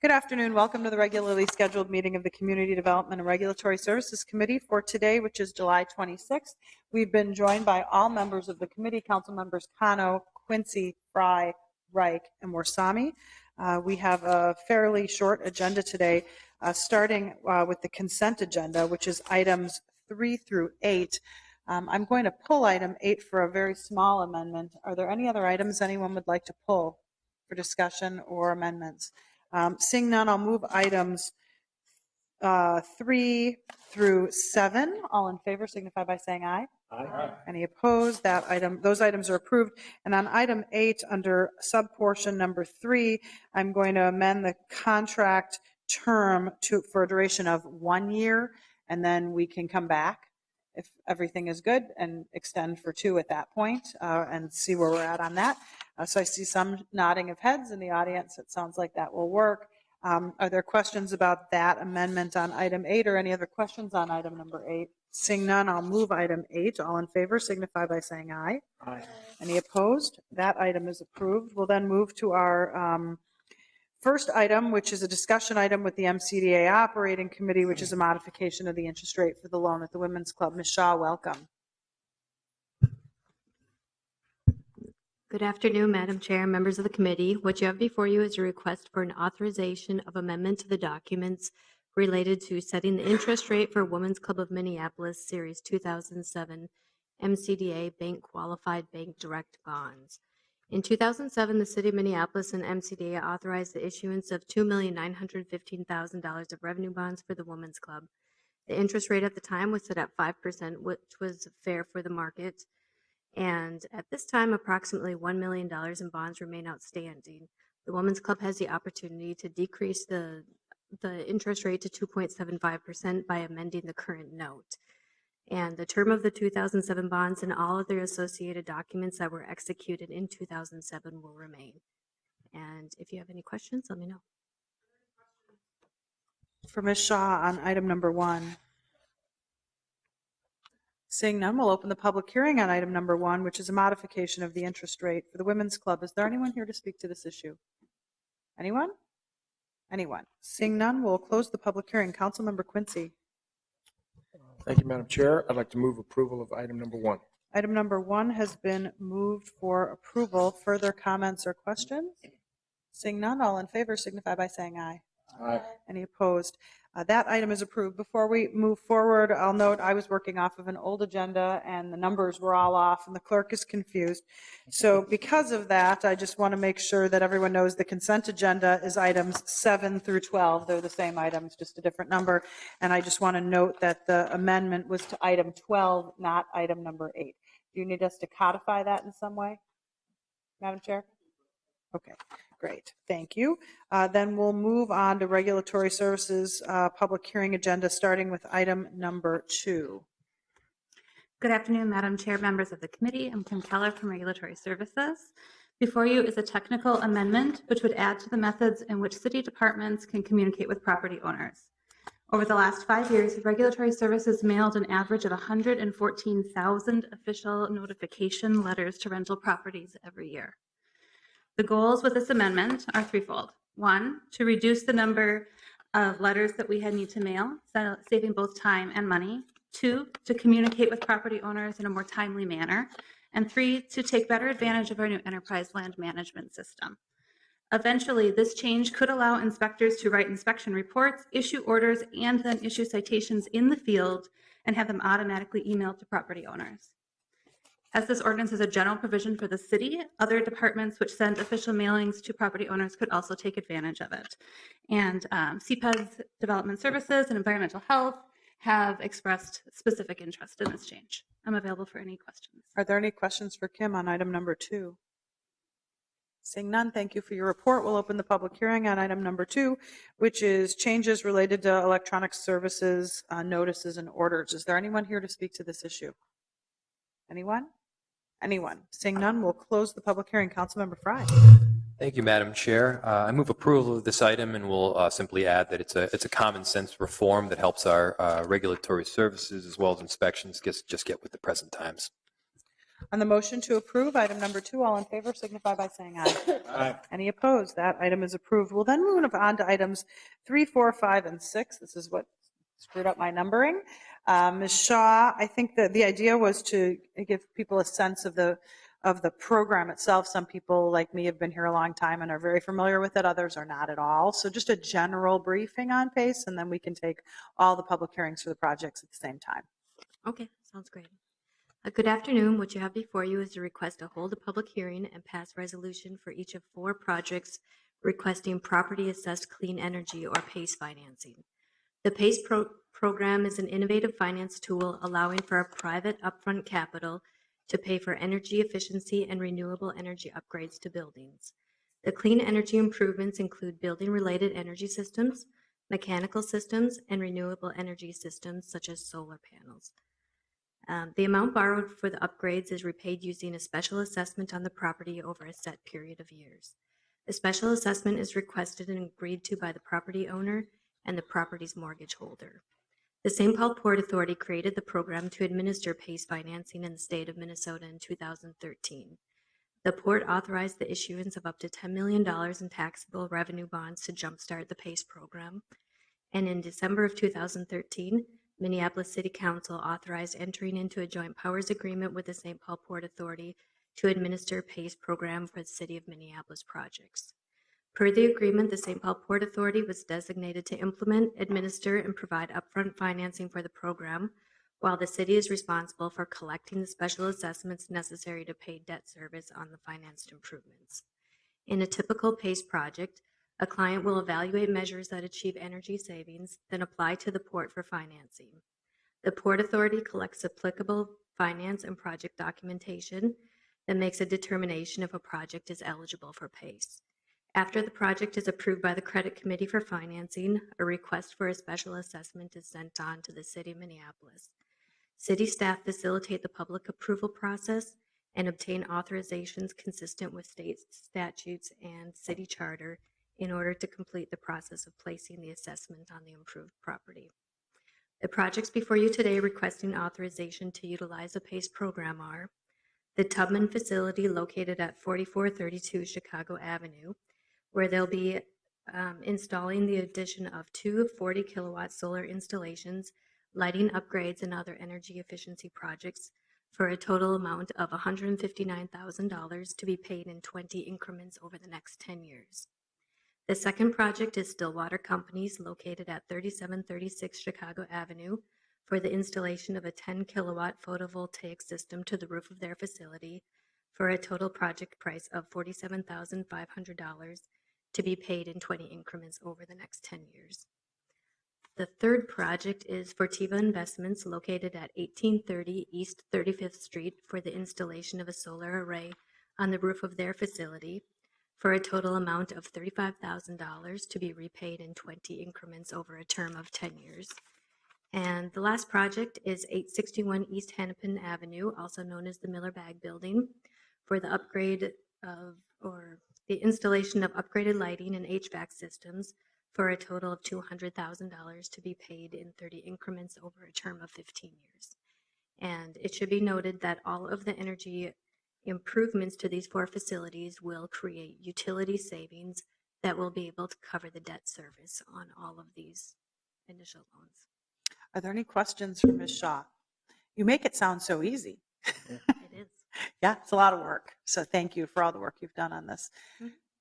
Good afternoon. Welcome to the regularly scheduled meeting of the Community Development and Regulatory Services Committee for today, which is July 26th. We've been joined by all members of the committee, Council Members Cano, Quincy, Fry, Reich, and Warsami. We have a fairly short agenda today, starting with the consent agenda, which is items 3 through 8. I'm going to pull item 8 for a very small amendment. Are there any other items anyone would like to pull for discussion or amendments? Seeing none, I'll move items 3 through 7. All in favor signify by saying aye. Aye. Any opposed? Those items are approved. And on item 8, under subportion number 3, I'm going to amend the contract term for a duration of 1 year, and then we can come back if everything is good and extend for 2 at that point, and see where we're at on that. So I see some nodding of heads in the audience. It sounds like that will work. Are there questions about that amendment on item 8 or any other questions on item number 8? Seeing none, I'll move item 8. All in favor signify by saying aye. Aye. Any opposed? That item is approved. We'll then move to our first item, which is a discussion item with the MCDA Operating Committee, which is a modification of the interest rate for the loan at the Women's Club. Ms. Shaw, welcome. Good afternoon, Madam Chair, members of the committee. What you have before you is a request for an authorization of amendment to the documents related to setting the interest rate for Women's Club of Minneapolis Series 2007 MCDA Bank Qualified Bank Direct Bonds. In 2007, the City of Minneapolis and MCDA authorized the issuance of $2,915,000 of revenue bonds for the Women's Club. The interest rate at the time was set at 5%, which was fair for the market. And at this time, approximately $1 million in bonds remain outstanding. The Women's Club has the opportunity to decrease the interest rate to 2.75% by amending the current note. And the term of the 2007 bonds and all of their associated documents that were executed in 2007 will remain. And if you have any questions, let me know. For Ms. Shaw on item number 1. Seeing none, we'll open the public hearing on item number 1, which is a modification of the interest rate for the Women's Club. Is there anyone here to speak to this issue? Anyone? Anyone? Seeing none, we'll close the public hearing. Councilmember Quincy. Thank you, Madam Chair. I'd like to move approval of item number 1. Item number 1 has been moved for approval. Further comments or questions? Seeing none, all in favor signify by saying aye. Aye. Any opposed? That item is approved. Before we move forward, I'll note I was working off of an old agenda and the numbers were all off and the clerk is confused. So because of that, I just want to make sure that everyone knows the consent agenda is items 7 through 12. They're the same items, just a different number. And I just want to note that the amendment was to item 12, not item number 8. Do you need us to codify that in some way, Madam Chair? Okay. Great, thank you. Then we'll move on to Regulatory Services public hearing agenda, starting with item number 2. Good afternoon, Madam Chair, members of the committee. I'm Kim Keller from Regulatory Services. Before you is a technical amendment which would add to the methods in which city departments can communicate with property owners. Over the last 5 years, Regulatory Services mailed an average of 114,000 official notification letters to rental properties every year. The goals with this amendment are threefold. 1, to reduce the number of letters that we need to mail, saving both time and money. 2, to communicate with property owners in a more timely manner. And 3, to take better advantage of our new enterprise land management system. Eventually, this change could allow inspectors to write inspection reports, issue orders, and then issue citations in the field and have them automatically emailed to property owners. As this ordinance is a general provision for the city, other departments which send official mailings to property owners could also take advantage of it. And CPED's Development Services and Environmental Health have expressed specific interest in this change. I'm available for any questions. Are there any questions for Kim on item number 2? Seeing none, thank you for your report. We'll open the public hearing on item number 2, which is changes related to electronic services, notices, and orders. Is there anyone here to speak to this issue? Anyone? Anyone? Seeing none, we'll close the public hearing. Councilmember Fry. Thank you, Madam Chair. I move approval of this item, and we'll simply add that it's a common sense reform that helps our regulatory services as well as inspections just get with the present times. On the motion to approve item number 2, all in favor signify by saying aye. Aye. Any opposed? That item is approved. We'll then move on to items 3, 4, 5, and 6. This is what screwed up my numbering. Ms. Shaw, I think that the idea was to give people a sense of the program itself. Some people like me have been here a long time and are very familiar with it. Others are not at all. So just a general briefing on PACE, and then we can take all the public hearings for the projects at the same time. Okay, sounds great. Good afternoon. What you have before you is a request to hold a public hearing and pass resolution for each of 4 projects requesting property assessed clean energy or PACE financing. The PACE program is an innovative finance tool allowing for a private upfront capital to pay for energy efficiency and renewable energy upgrades to buildings. The clean energy improvements include building-related energy systems, mechanical systems, and renewable energy systems such as solar panels. The amount borrowed for the upgrades is repaid using a special assessment on the property over a set period of years. The special assessment is requested and agreed to by the property owner and the property's mortgage holder. The St. Paul Port Authority created the program to administer PACE financing in the state of Minnesota in 2013. The port authorized the issuance of up to $10 million in taxable revenue bonds to jumpstart the PACE program. And in December of 2013, Minneapolis City Council authorized entering into a joint powers agreement with the St. Paul Port Authority to administer PACE program for the City of Minneapolis projects. Per the agreement, the St. Paul Port Authority was designated to implement, administer, and provide upfront financing for the program, while the city is responsible for collecting the special assessments necessary to pay debt service on the financed improvements. In a typical PACE project, a client will evaluate measures that achieve energy savings, then apply to the port for financing. The Port Authority collects applicable finance and project documentation, then makes a determination if a project is eligible for PACE. After the project is approved by the Credit Committee for financing, a request for a special assessment is sent on to the City of Minneapolis. City staff facilitate the public approval process and obtain authorizations consistent with state statutes and city charter in order to complete the process of placing the assessment on the improved property. The projects before you today requesting authorization to utilize a PACE program are the Tubman facility located at 4432 Chicago Avenue, where they'll be installing the addition of 2 40-kilowatt solar installations, lighting upgrades, and other energy efficiency projects for a total amount of $159,000 to be paid in 20 increments over the next 10 years. The second project is Stillwater Companies located at 3736 Chicago Avenue for the installation of a 10-kilowatt photovoltaic system to the roof of their facility for a total project price of $47,500 to be paid in 20 increments over the next 10 years. The third project is Fortiva Investments located at 1830 East 35th Street for the installation of a solar array on the roof of their facility for a total amount of $35,000 to be repaid in 20 increments over a term of 10 years. And the last project is 861 East Hennepin Avenue, also known as the Miller Bag Building, for the upgrade of, or the installation of upgraded lighting and HVAC systems for a total of $200,000 to be paid in 30 increments over a term of 15 years. And it should be noted that all of the energy improvements to these 4 facilities will create utility savings that will be able to cover the debt service on all of these initial loans. Are there any questions for Ms. Shaw? You make it sound so easy. It is. Yeah, it's a lot of work. So thank you for all the work you've done on this.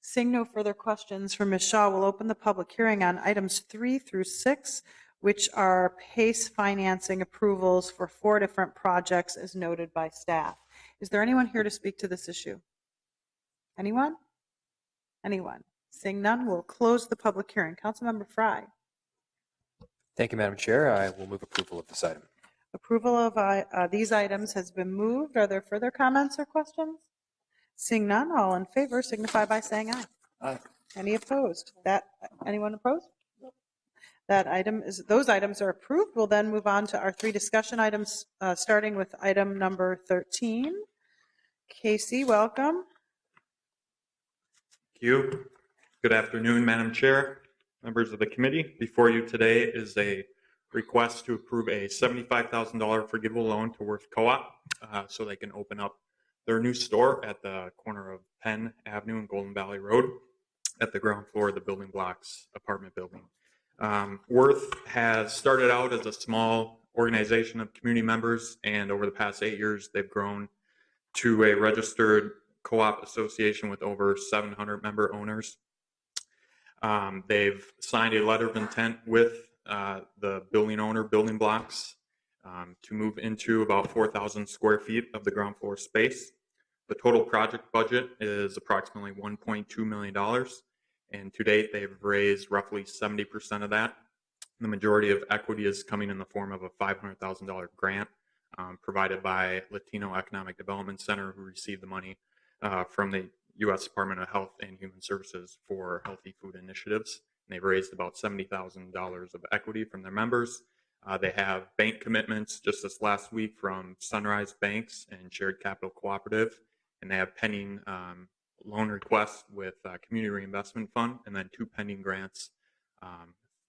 Seeing no further questions for Ms. Shaw, we'll open the public hearing on items 3 through 6, which are PACE financing approvals for 4 different projects as noted by staff. Is there anyone here to speak to this issue? Anyone? Anyone? Seeing none, we'll close the public hearing. Councilmember Frye. Thank you, Madam Chair. I will move approval of this item. Approval of these items has been moved. Are there further comments or questions? Seeing none, all in favor signify by saying aye. Aye. Any opposed? Anyone opposed? Those items are approved. We'll then move on to our 3 discussion items, starting with item number 13. Casey, welcome. Thank you. Good afternoon, Madam Chair, members of the committee. Before you today is a request to approve a $75,000 forgivable loan to Worth CoOp so they can open up their new store at the corner of Penn Avenue and Golden Valley Road at the ground floor of the Building Blocks apartment building. Worth has started out as a small organization of community members, and over the past 8 years, they've grown to a registered co-op association with over 700 member owners. They've signed a letter of intent with the building owner, Building Blocks, to move into about 4,000 square feet of the ground floor space. The total project budget is approximately $1.2 million, and to date they've raised roughly 70% of that. The majority of equity is coming in the form of a $500,000 grant provided by Latino Economic Development Center, who received the money from the U.S. Department of Health and Human Services for healthy food initiatives. And they've raised about $70,000 of equity from their members. They have bank commitments just this last week from Sunrise Banks and Shared Capital Cooperative, and they have pending loan requests with Community Reinvestment Fund, and then 2 pending grants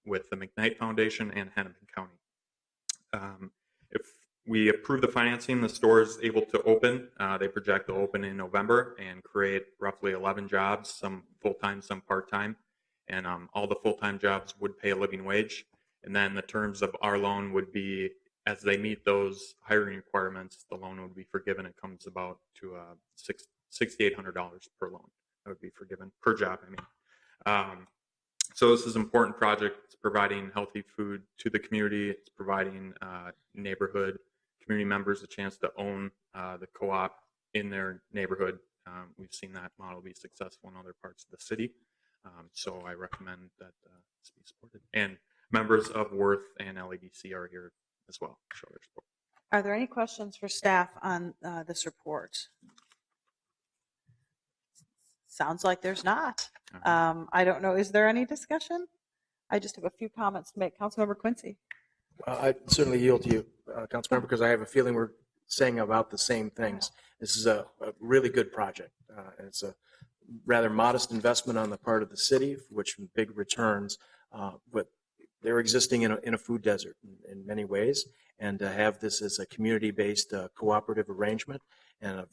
with the McKnight Foundation and Hennepin County. If we approve the financing, the store is able to open. They project to open in November and create roughly 11 jobs, some full-time, some part-time, and all the full-time jobs would pay a living wage. And then the terms of our loan would be, as they meet those hiring requirements, the loan would be forgiven. It comes about to $6,800 per loan that would be forgiven per job. So this is an important project. It's providing healthy food to the community. It's providing neighborhood community members a chance to own the co-op in their neighborhood. We've seen that model be successful in other parts of the city. So I recommend that this be supported. And members of Worth and LEDC are here as well to show their support. Are there any questions for staff on this report? Sounds like there's not. I don't know. Is there any discussion? I just have a few comments to make. Councilmember Quincy. I certainly yield to you, Councilmember, because I have a feeling we're saying about the same things. This is a really good project. And it's a rather modest investment on the part of the city, which big returns, but they're existing in a food desert in many ways, and to have this as a community-based cooperative arrangement and a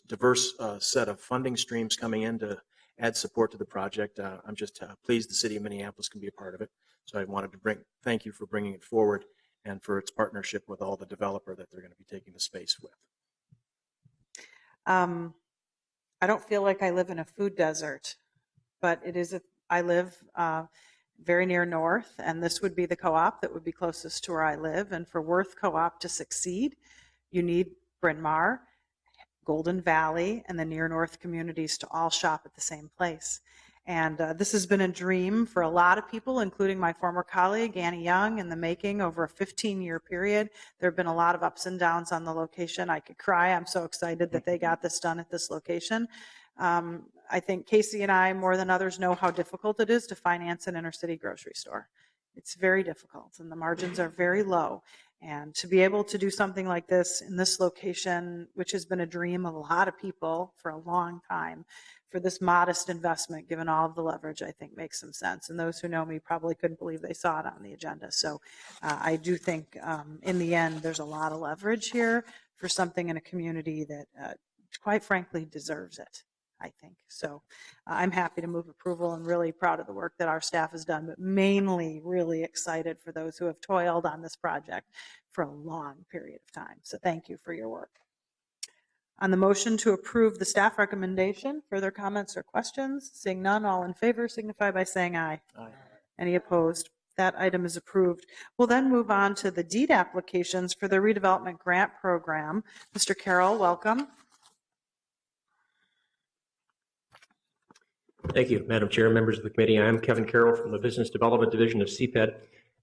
diverse set of funding streams coming in to add support to the project, I'm just pleased the city of Minneapolis can be a part of it. So I wanted to thank you for bringing it forward and for its partnership with all the developer that they're going to be taking the space with. I don't feel like I live in a food desert, but I live very near North, and this would be the co-op that would be closest to where I live. And for Worth Co-op to succeed, you need Bryn Mawr, Golden Valley, and the near North communities to all shop at the same place. And this has been a dream for a lot of people, including my former colleague, Annie Young, in the making over a 15-year period. There have been a lot of ups and downs on the location. I could cry. I'm so excited that they got this done at this location. I think Casey and I, more than others, know how difficult it is to finance an inner city grocery store. It's very difficult, and the margins are very low. And to be able to do something like this in this location, which has been a dream of a lot of people for a long time, for this modest investment, given all of the leverage, I think makes some sense. And those who know me probably couldn't believe they saw it on the agenda. So I do think in the end, there's a lot of leverage here for something in a community that quite frankly deserves it, I think. So I'm happy to move approval and really proud of the work that our staff has done, but mainly really excited for those who have toiled on this project for a long period of time. So thank you for your work. On the motion to approve the staff recommendation, further comments or questions? Seeing none, all in favor signify by saying aye. Aye. Any opposed? That item is approved. We'll then move on to the deed applications for the redevelopment grant program. Mr. Carroll, welcome. Thank you, Madam Chair, members of the committee. I'm Kevin Carroll from the Business Development Division of CPED.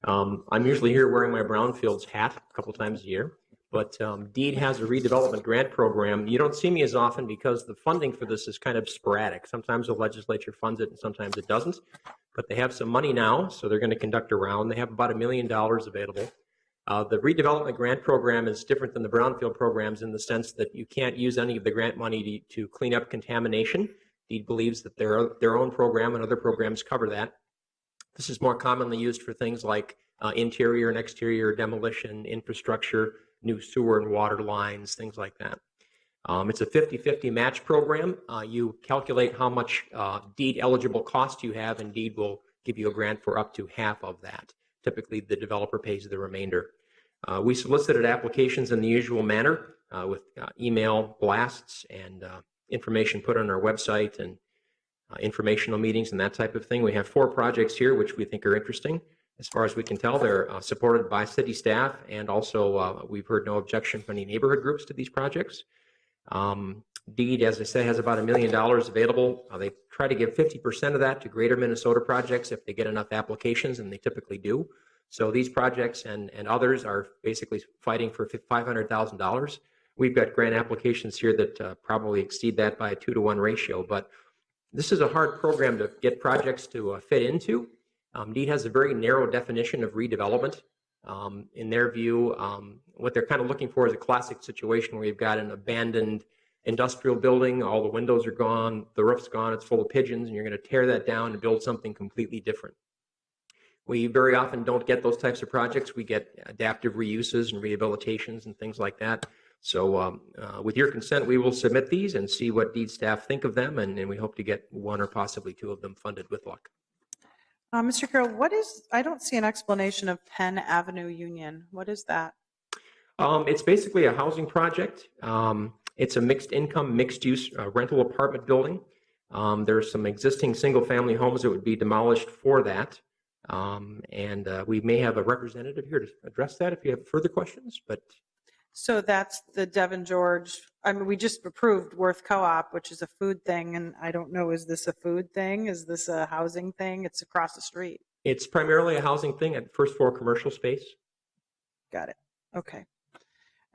I'm usually here wearing my Brownfields hat a couple times a year, but DEED has a redevelopment grant program. You don't see me as often because the funding for this is kind of sporadic. Sometimes the legislature funds it and sometimes it doesn't, but they have some money now, so they're going to conduct a round. They have about $1 million available. The redevelopment grant program is different than the Brownfield programs in the sense that you can't use any of the grant money to clean up contamination. DEED believes that their own program and other programs cover that. This is more commonly used for things like interior and exterior demolition, infrastructure, new sewer and water lines, things like that. It's a 50-50 match program. You calculate how much deed eligible cost you have, and deed will give you a grant for up to half of that. Typically, the developer pays the remainder. We solicited applications in the usual manner with email blasts and information put on our website and informational meetings and that type of thing. We have 4 projects here which we think are interesting. As far as we can tell, they're supported by city staff, and also we've heard no objection from any neighborhood groups to these projects. Deed, as I said, has about $1 million available. They try to give 50% of that to greater Minnesota projects if they get enough applications, and they typically do. So these projects and others are basically fighting for $500,000. We've got grant applications here that probably exceed that by a 2-to-1 ratio, but this is a hard program to get projects to fit into. Deed has a very narrow definition of redevelopment. In their view, what they're kind of looking for is a classic situation where you've got an abandoned industrial building, all the windows are gone, the roof's gone, it's full of pigeons, and you're going to tear that down and build something completely different. We very often don't get those types of projects. We get adaptive reuses and rehabilitations and things like that. So with your consent, we will submit these and see what Deed staff think of them, and we hope to get 1 or possibly 2 of them funded with luck. Mr. Carroll, I don't see an explanation of Penn Avenue Union. What is that? It's basically a housing project. It's a mixed income, mixed use rental apartment building. There's some existing single family homes that would be demolished for that. And we may have a representative here to address that if you have further questions, but. So that's the Devon George, I mean, we just approved Worth Co-op, which is a food thing, and I don't know, is this a food thing? Is this a housing thing? It's across the street. It's primarily a housing thing at first floor commercial space. Got it. Okay.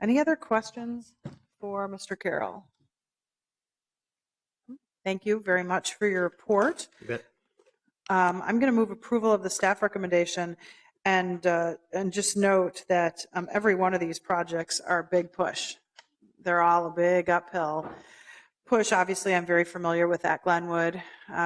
Any other questions for Mr. Carroll? Thank you very much for your report. You bet. I'm going to move approval of the staff recommendation, and just note that every one of these projects are a big push. They're all a big uphill push. Obviously, I'm very familiar with that Glenwood,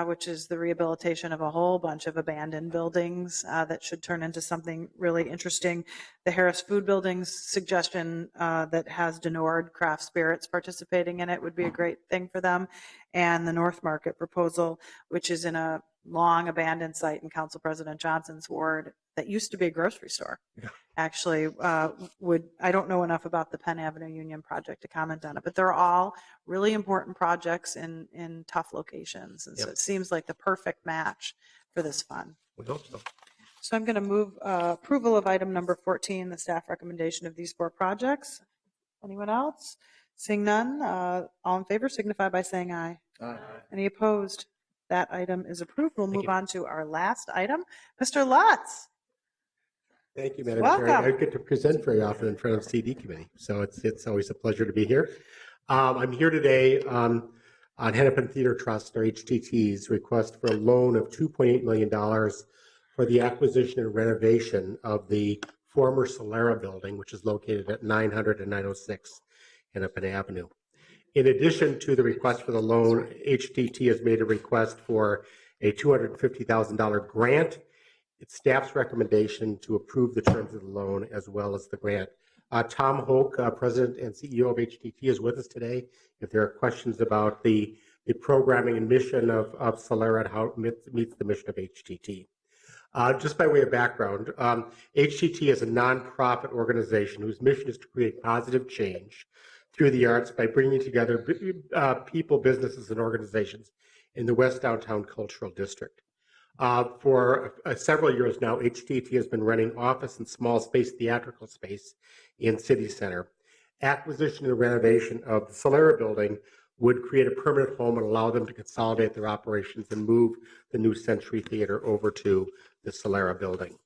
which is the rehabilitation of a whole bunch of abandoned buildings that should turn into something really interesting. The Harris Food Building's suggestion that has Denord Craft Spirits participating in it would be a great thing for them. And the North Market proposal, which is in a long abandoned site in Council President Johnson's ward that used to be a grocery store. Yeah. Actually, I don't know enough about the Penn Avenue Union project to comment on it, but they're all really important projects in tough locations. And so it seems like the perfect match for this fund. We hope so. So I'm going to move approval of item number 14, the staff recommendation of these 4 projects. Anyone else? Seeing none, all in favor signify by saying aye. Aye. Any opposed? That item is approved. We'll move on to our last item. Mr. Lutz. Thank you, Madam Welcome. Chair. I get to present very often in front of CD committee, so it's always a pleasure to be here. I'm here today on Hennepin Theater Trust, or HTT's, request for a loan of $2.8 million for the acquisition and renovation of the former Solera building, which is located at 900 and 906 Hennepin Avenue. In addition to the request for the loan, HTT has made a request for a $250,000 grant. It's staff's recommendation to approve the terms of the loan as well as the grant. Tom Hoke, President and CEO of HTT, is with us today. If there are questions about the programming and mission of Solera and how it meets the mission of HTT. Just by way of background, HTT is a nonprofit organization whose mission is to create positive change through the arts by bringing together people, businesses, and organizations in the West Downtown Cultural District. For several years now, HTT has been renting office and small space theatrical space in City Center. Acquisition and renovation of the Solera building would create a permanent home and allow them to consolidate their operations and move the New Century Theater over to the Solera building.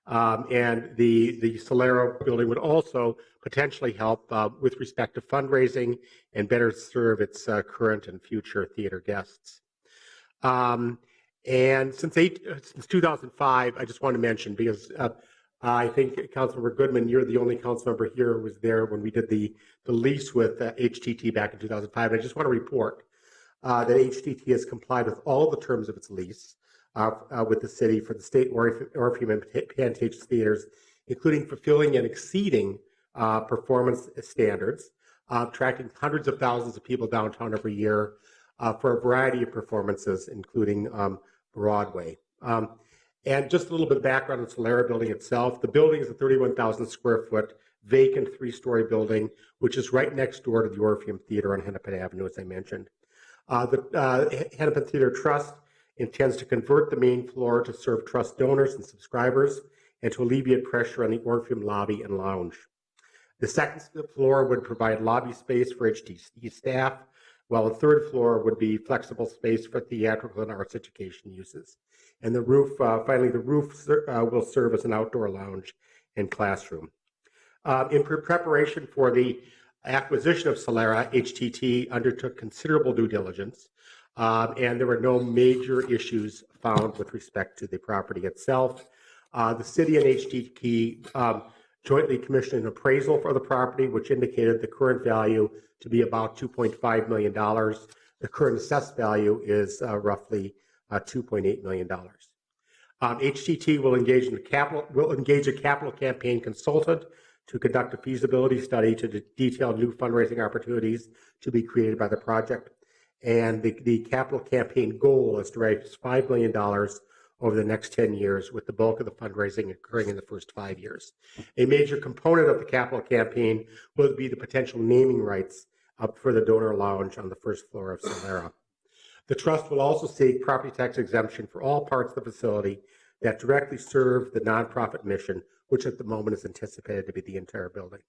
And the Solera building would also potentially help with respect to fundraising and better serve its current and future theater guests. And since 2005, I just want to mention, because I think Councilmember Goodman, you're the only council member here who was there when we did the lease with HTT back in 2005. And I just want to report that HTT has complied with all the terms of its lease with the city for the State Orpheum and Pantages theaters, including fulfilling and exceeding performance standards. attracting hundreds of thousands of people downtown every year for a variety of performances, including Broadway. And just a little bit of background on the Solera building itself. The building is a 31,000 square foot vacant 3-story building, which is right next door to the Orpheum Theater on Hennepin Avenue, as I mentioned. The Hennepin Theater Trust intends to convert the main floor to serve trust donors and subscribers and to alleviate pressure on the Orpheum lobby and lounge. The second floor would provide lobby space for HTC staff, while the third floor would be flexible space for theatrical and arts education uses. And the roof, finally, the roof will serve as an outdoor lounge and classroom. In preparation for the acquisition of Solera, HTT undertook considerable due diligence, and there were no major issues found with respect to the property itself. The city and HTT jointly commissioned an appraisal for the property, which indicated the current value to be about $2.5 million. The current assessed value is roughly $2.8 million. HTT will engage a capital campaign consultant to conduct a feasibility study to detail new fundraising opportunities to be created by the project. And the capital campaign goal is to raise $5 million over the next 10 years, with the bulk of the fundraising occurring in the first 5 years. A major component of the capital campaign will be the potential naming rights for the donor lounge on the first floor of Solera. The trust will also seek property tax exemption for all parts of the facility that directly serve the nonprofit mission, which at the moment is anticipated to be the entire building.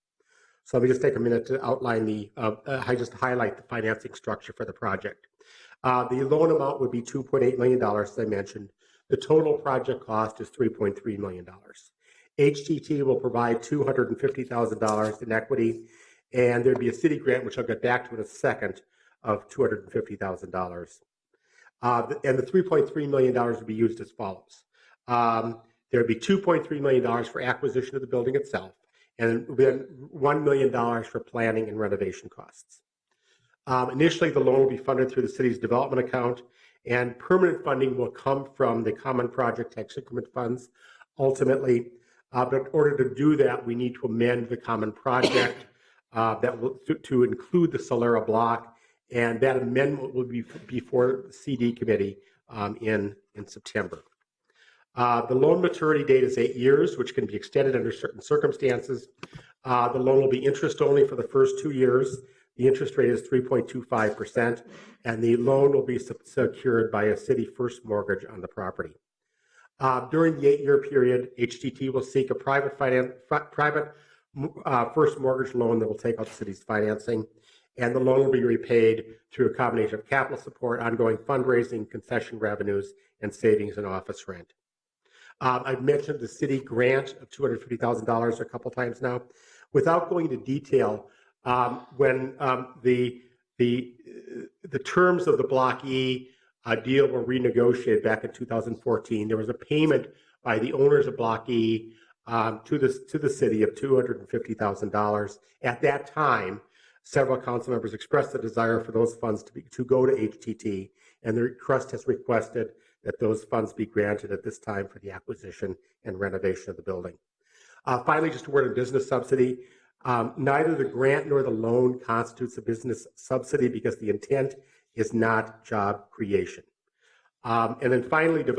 So let me just take a minute to outline just highlight the financing structure for the project. The loan amount would be $2.8 million, as I mentioned. The total project cost is $3.3 million. HTT will provide $250,000 in equity, and there'd be a city grant, which I'll get back to in a second, of $250,000. And the $3.3 million would be used as follows. There'd be $2.3 million for acquisition of the building itself, and then $1 million for planning and renovation costs. Initially, the loan will be funded through the city's development account, and permanent funding will come from the common project tax increment funds ultimately. But in order to do that, we need to amend the common project to include the Solera block, and that amendment will be before the CD committee in September. The loan maturity date is 8 years, which can be extended under certain circumstances. The loan will be interest only for the first 2 years. The interest rate is 3.25%, and the loan will be secured by a city first mortgage on the property. During the 8-year period, HTT will seek a private first mortgage loan that will take out the city's financing, and the loan will be repaid through a combination of capital support, ongoing fundraising, concession revenues, and savings in office rent. I've mentioned the city grant of $250,000 a couple times now. Without going into detail, when the terms of the Block E deal were renegotiated back in 2014, there was a payment by the owners of Block E to the city of $250,000. At that time, several council members expressed the desire for those funds to go to HTT, and the trust has requested that those funds be granted at this time for the acquisition and renovation of the building. Finally, just a word on business subsidy. Neither the grant nor the loan constitutes a business subsidy because the intent is not job creation. And then finally, City's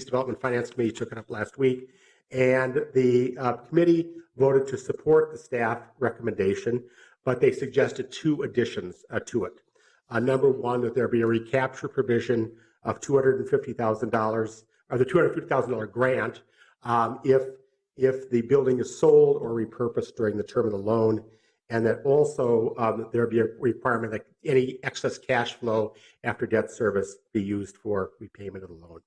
Development Finance Committee took it up last week, and the committee voted to support the staff recommendation, but they suggested 2 additions to it. Number one, that there be a recapture provision of $250,000, or the $250,000 grant, if the building is sold or repurposed during the term of the loan, and that also there be a requirement that any excess cash flow after debt service be used for repayment of the loan.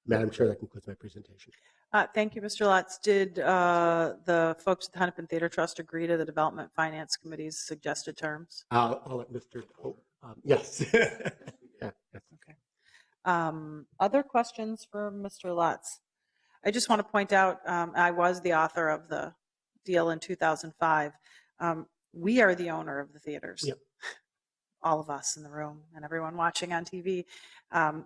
Madam Chair, that concludes my presentation. Thank you, Mr. Lutz. Did the folks at the Hennepin Theater Trust agree to the Development Finance Committee's suggested terms? I'll let Mr. Yes. Yeah, yes. Okay. Other questions for Mr. Lutz? I just want to point out, I was the author of the deal in 2005. We are the owner of the theaters. Yep. all of us in the room and everyone watching on TV.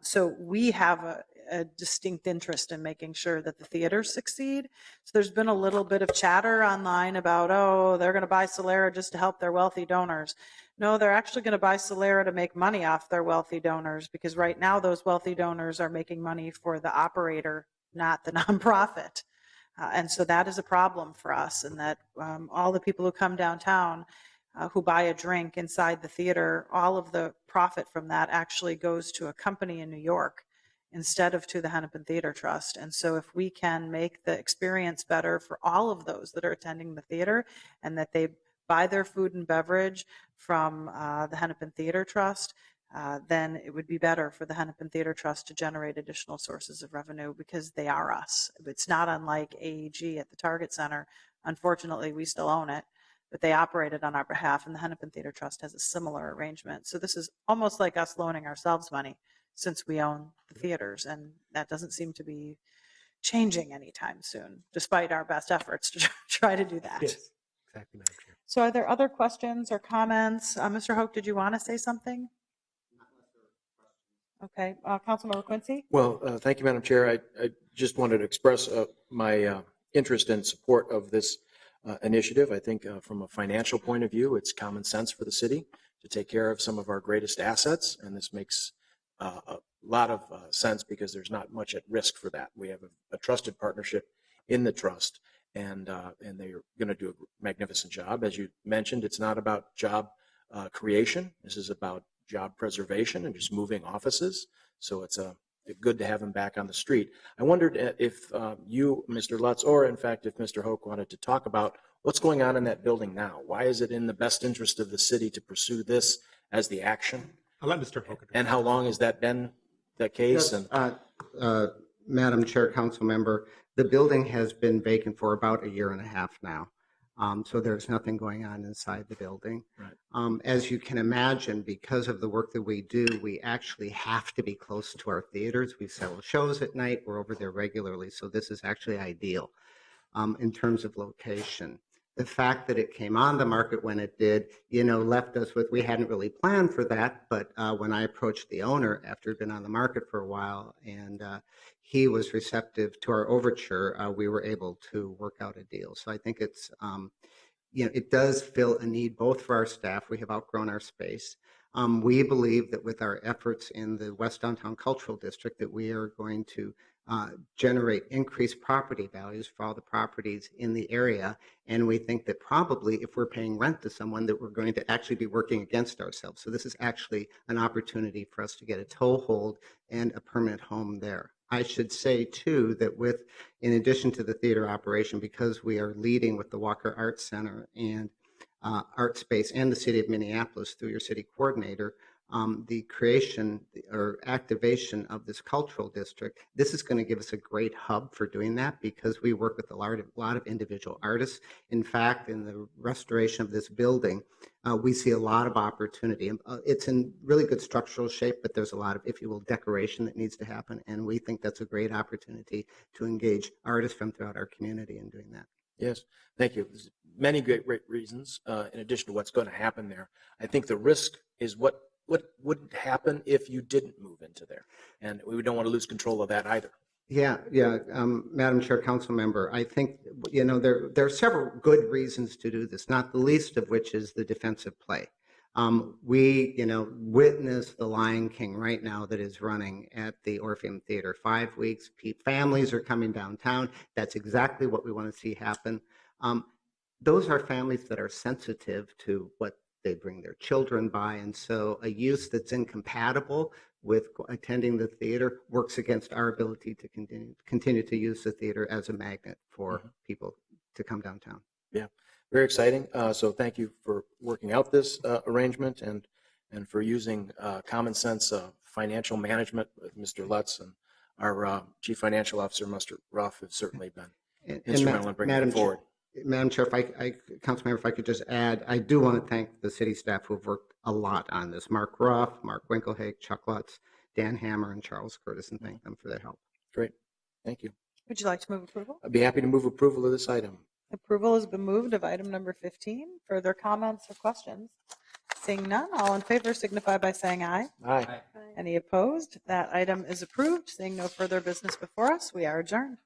So we have a distinct interest in making sure that the theaters succeed. So there's been a little bit of chatter online about, oh, they're going to buy Solera just to help their wealthy donors. No, they're actually going to buy Solera to make money off their wealthy donors, because right now those wealthy donors are making money for the operator, not the nonprofit. And so that is a problem for us, and that all the people who come downtown who buy a drink inside the theater, all of the profit from that actually goes to a company in New York instead of to the Hennepin Theater Trust. And so if we can make the experience better for all of those that are attending the theater, and that they buy their food and beverage from the Hennepin Theater Trust, then it would be better for the Hennepin Theater Trust to generate additional sources of revenue, because they are us. It's not unlike AEG at the Target Center. Unfortunately, we still own it, but they operate it on our behalf, and the Hennepin Theater Trust has a similar arrangement. So this is almost like us loaning ourselves money, since we own the theaters, and that doesn't seem to be changing anytime soon, despite our best efforts to try to do that. Yes, exactly, Madam Chair. So are there other questions or comments? Mr. Hoke, did you want to say something? Okay, Councilmember Quincy? Well, thank you, Madam Chair. I just wanted to express my interest and support of this initiative. I think from a financial point of view, it's common sense for the city to take care of some of our greatest assets, and this makes a lot of sense, because there's not much at risk for that. We have a trusted partnership in the trust, and they're going to do a magnificent job. As you mentioned, it's not about job creation. This is about job preservation and just moving offices. So it's good to have them back on the street. I wondered if you, Mr. Lutz, or in fact, if Mr. Hoke wanted to talk about what's going on in that building now. Why is it in the best interest of the city to pursue this as the action? I'll let Mr. Hoke address. And how long has that been the case? Yes, Madam Chair, Council Member, the building has been vacant for about a year and a half now. So there's nothing going on inside the building. Right. As you can imagine, because of the work that we do, we actually have to be close to our theaters. We sell shows at night. We're over there regularly. So this is actually ideal in terms of location. The fact that it came on the market when it did, left us with, we hadn't really planned for that. But when I approached the owner after it had been on the market for a while, and he was receptive to our overture, we were able to work out a deal. So I think it's, it does fill a need both for our staff. We have outgrown our space. We believe that with our efforts in the West Downtown Cultural District, that we are going to generate increased property values for all the properties in the area. And we think that probably if we're paying rent to someone, that we're going to actually be working against ourselves. So this is actually an opportunity for us to get a toehold and a permanent home there. I should say, too, that in addition to the theater operation, because we are leading with the Walker Arts Center and Art Space and the City of Minneapolis through your city coordinator, the creation or activation of this cultural district, this is going to give us a great hub for doing that, because we work with a lot of individual artists. In fact, in the restoration of this building, we see a lot of opportunity. It's in really good structural shape, but there's a lot of, if you will, decoration that needs to happen. And we think that's a great opportunity to engage artists from throughout our community in doing that. Yes, thank you. There's many great reasons in addition to what's going to happen there. I think the risk is what would happen if you didn't move into there, and we don't want to lose control of that either. Yeah. Madam Chair, Council Member, I think, there are several good reasons to do this, not the least of which is the defensive play. We, witness the Lion King right now that is running at the Orpheum Theater, 5 weeks. Families are coming downtown. That's exactly what we want to see happen. Those are families that are sensitive to what they bring their children by. And so a use that's incompatible with attending the theater works against our ability to continue to use the theater as a magnet for people to come downtown. Yeah, very exciting. So thank you for working out this arrangement and for using common sense financial management with Mr. Lutz, and our Chief Financial Officer, Mr. Ruff, has certainly been instrumental in bringing it forward. Madam Chair, Councilmember, if I could just add, I do want to thank the city staff who have worked a lot on this. Mark Ruff, Mark Winkelhake, Chuck Lutz, Dan Hammer, and Charles Curtis, and thank them for their help. Great. Thank you. Would you like to move approval? I'd be happy to move approval of this item. Approval has been moved of item number 15. Further comments or questions? Seeing none, all in favor signify by saying aye. Aye. Any opposed? That item is approved. Seeing no further business before us, we are adjourned.